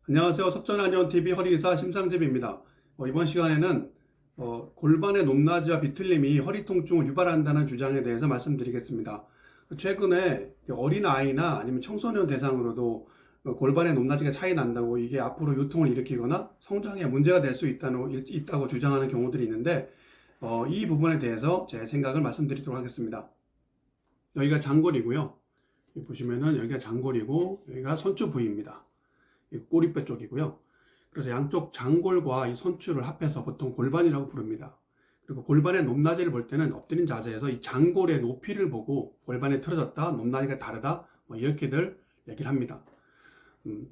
안녕하세요. 석전한의원TV 허리의사 심상집입니다. 이번 시간에는 골반의 높낮이와 비틀림이 허리 통증을 유발한다는 주장에 대해서 말씀드리겠습니다. 최근에 어린아이나 아니면 청소년 대상으로도 골반의 높낮이가 차이 난다고 이게 앞으로 요통을 일으키거나 성장에 문제가 될 수 있다고 주장하는 경우들이 있는데 이 부분에 대해서 제 생각을 말씀드리도록 하겠습니다. 여기가 장골이고요. 보시면은 여기가 장골이고 여기가 선추 부위입니다. 꼬리뼈 쪽이고요. 그래서 양쪽 장골과 이 선추를 합해서 보통 골반이라고 부릅니다. 그리고 골반의 높낮이를 볼 때는 엎드린 자세에서 이 장골의 높이를 보고 골반이 틀어졌다, 높낮이가 다르다, 이렇게들 얘기를 합니다.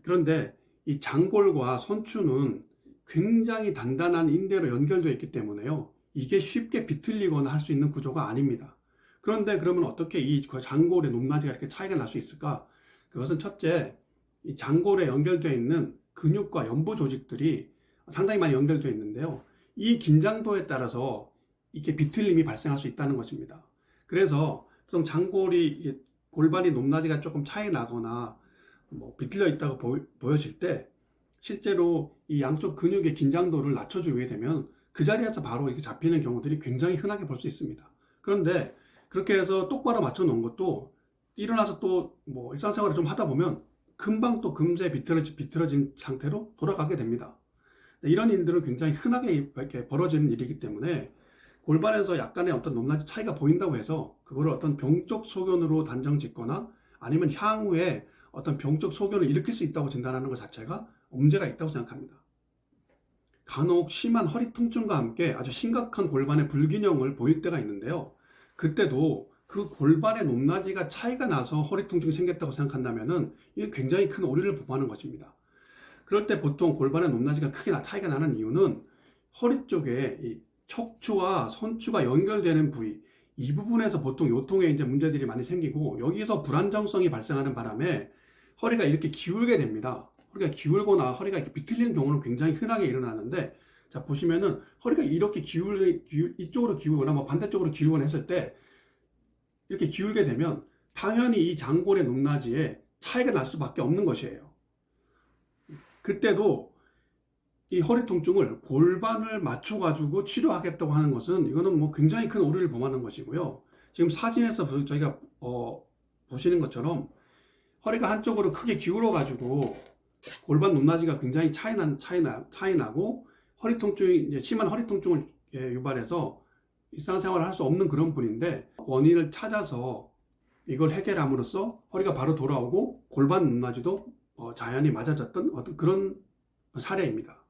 그런데 이 장골과 선추는 굉장히 단단한 인대로 연결되어 있기 때문에요. 이게 쉽게 비틀리거나 할 수 있는 구조가 아닙니다. 그런데 그러면 어떻게 이 장골의 높낮이가 이렇게 차이가 날 수 있을까? 그것은 첫째, 이 장골에 연결되어 있는 근육과 연부 조직들이 상당히 많이 연결되어 있는데요. 이 긴장도에 따라서 이렇게 비틀림이 발생할 수 있다는 것입니다. 그래서 보통 장골이 골반이 높낮이가 조금 차이 나거나 비틀려 있다고 보여질 때 실제로 이 양쪽 근육의 긴장도를 낮춰주게 되면 그 자리에서 바로 이렇게 잡히는 경우들이 굉장히 흔하게 볼 수 있습니다. 그런데 그렇게 해서 똑바로 맞춰 놓은 것도 일어나서 또 일상생활을 좀 하다 보면 금방 또 금세 비틀어진 상태로 돌아가게 됩니다. 이런 일들은 굉장히 흔하게 이렇게 벌어지는 일이기 때문에 골반에서 약간의 어떤 높낮이 차이가 보인다고 해서 그거를 어떤 병적 소견으로 단정 짓거나 아니면 향후에 어떤 병적 소견을 일으킬 수 있다고 진단하는 것 자체가 문제가 있다고 생각합니다. 간혹 심한 허리 통증과 함께 아주 심각한 골반의 불균형을 보일 때가 있는데요. 그때도 그 골반의 높낮이가 차이가 나서 허리 통증이 생겼다고 생각한다면은 이게 굉장히 큰 오류를 범하는 것입니다. 그럴 때 보통 골반의 높낮이가 크게 차이가 나는 이유는 허리 쪽에 이 척추와 선추가 연결되는 부위, 이 부분에서 보통 요통에 이제 문제들이 많이 생기고 여기서 불안정성이 발생하는 바람에 허리가 이렇게 기울게 됩니다. 허리가 기울거나 허리가 이렇게 비틀리는 경우는 굉장히 흔하게 일어나는데, 자 보시면은 허리가 이렇게 이쪽으로 기울거나 반대쪽으로 기울거나 했을 때 이렇게 기울게 되면 당연히 이 장골의 높낮이에 차이가 날 수밖에 없는 것이에요. 그때도 이 허리 통증을 골반을 맞춰가지고 치료하겠다고 하는 것은 이거는 굉장히 큰 오류를 범하는 것이고요. 지금 사진에서 저희가 보시는 것처럼 허리가 한쪽으로 크게 기울어가지고 골반 높낮이가 굉장히 차이 나고 허리 통증이 이제 심한 허리 통증을 유발해서 일상생활을 할 수 없는 그런 분인데 원인을 찾아서 이걸 해결함으로써 허리가 바로 돌아오고 골반 높낮이도 자연히 맞아졌던 어떤 그런 사례입니다.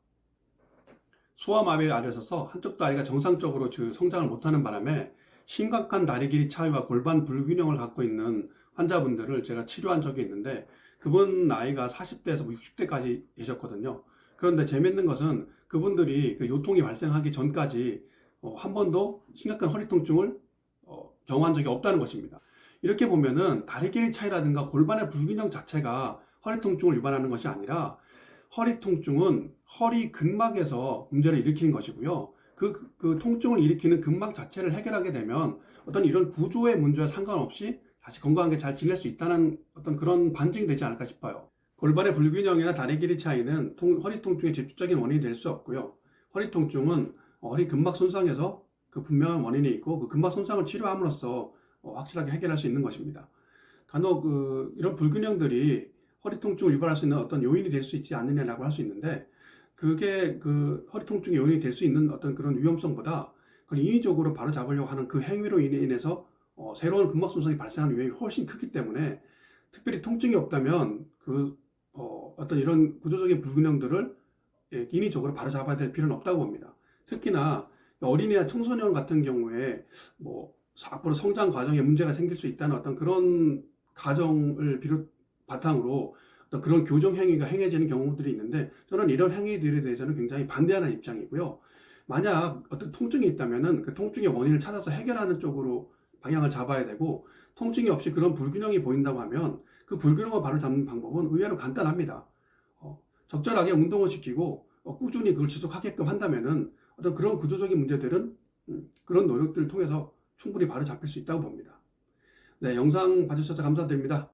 소아마비에 앓여서 한쪽 다리가 정상적으로 성장을 못하는 바람에 심각한 다리 길이 차이와 골반 불균형을 갖고 있는 환자분들을 제가 치료한 적이 있는데 그분 나이가 40대에서 60대까지 계셨거든요. 그런데 재밌는 것은 그분들이 그 요통이 발생하기 전까지 한 번도 심각한 허리 통증을 경험한 적이 없다는 것입니다. 이렇게 보면은 다리 길이 차이라든가 골반의 불균형 자체가 허리 통증을 유발하는 것이 아니라 허리 통증은 허리 근막에서 문제를 일으키는 것이고요. 그 통증을 일으키는 근막 자체를 해결하게 되면 어떤 이런 구조의 문제와 상관없이 다시 건강하게 잘 지낼 수 있다는 어떤 그런 반증이 되지 않을까 싶어요. 골반의 불균형이나 다리 길이 차이는 허리 통증의 직접적인 원인이 될 수 없고요. 허리 통증은 허리 근막 손상에서 그 분명한 원인이 있고 그 근막 손상을 치료함으로써 확실하게 해결할 수 있는 것입니다. 간혹 이런 불균형들이 허리 통증을 유발할 수 있는 어떤 요인이 될 수 있지 않느냐라고 할 수 있는데 그게 그 허리 통증의 요인이 될 수 있는 어떤 그런 위험성보다 그걸 인위적으로 바로 잡으려고 하는 그 행위로 인해서 새로운 근막 손상이 발생하는 위험이 훨씬 크기 때문에 특별히 통증이 없다면 어떤 이런 구조적인 불균형들을 인위적으로 바로 잡아야 될 필요는 없다고 봅니다. 특히나 어린이나 청소년 같은 경우에 앞으로 성장 과정에 문제가 생길 수 있다는 어떤 그런 가정을 바탕으로 어떤 그런 교정 행위가 행해지는 경우들이 있는데 저는 이런 행위들에 대해서는 굉장히 반대하는 입장이고요. 만약 어떤 통증이 있다면은 그 통증의 원인을 찾아서 해결하는 쪽으로 방향을 잡아야 되고, 통증이 없이 그런 불균형이 보인다고 하면 그 불균형을 바로 잡는 방법은 의외로 간단합니다. 적절하게 운동을 시키고 꾸준히 그걸 지속하게끔 한다면은 어떤 그런 구조적인 문제들은 그런 노력들을 통해서 충분히 바로 잡힐 수 있다고 봅니다. 네, 영상 봐주셔서 감사드립니다.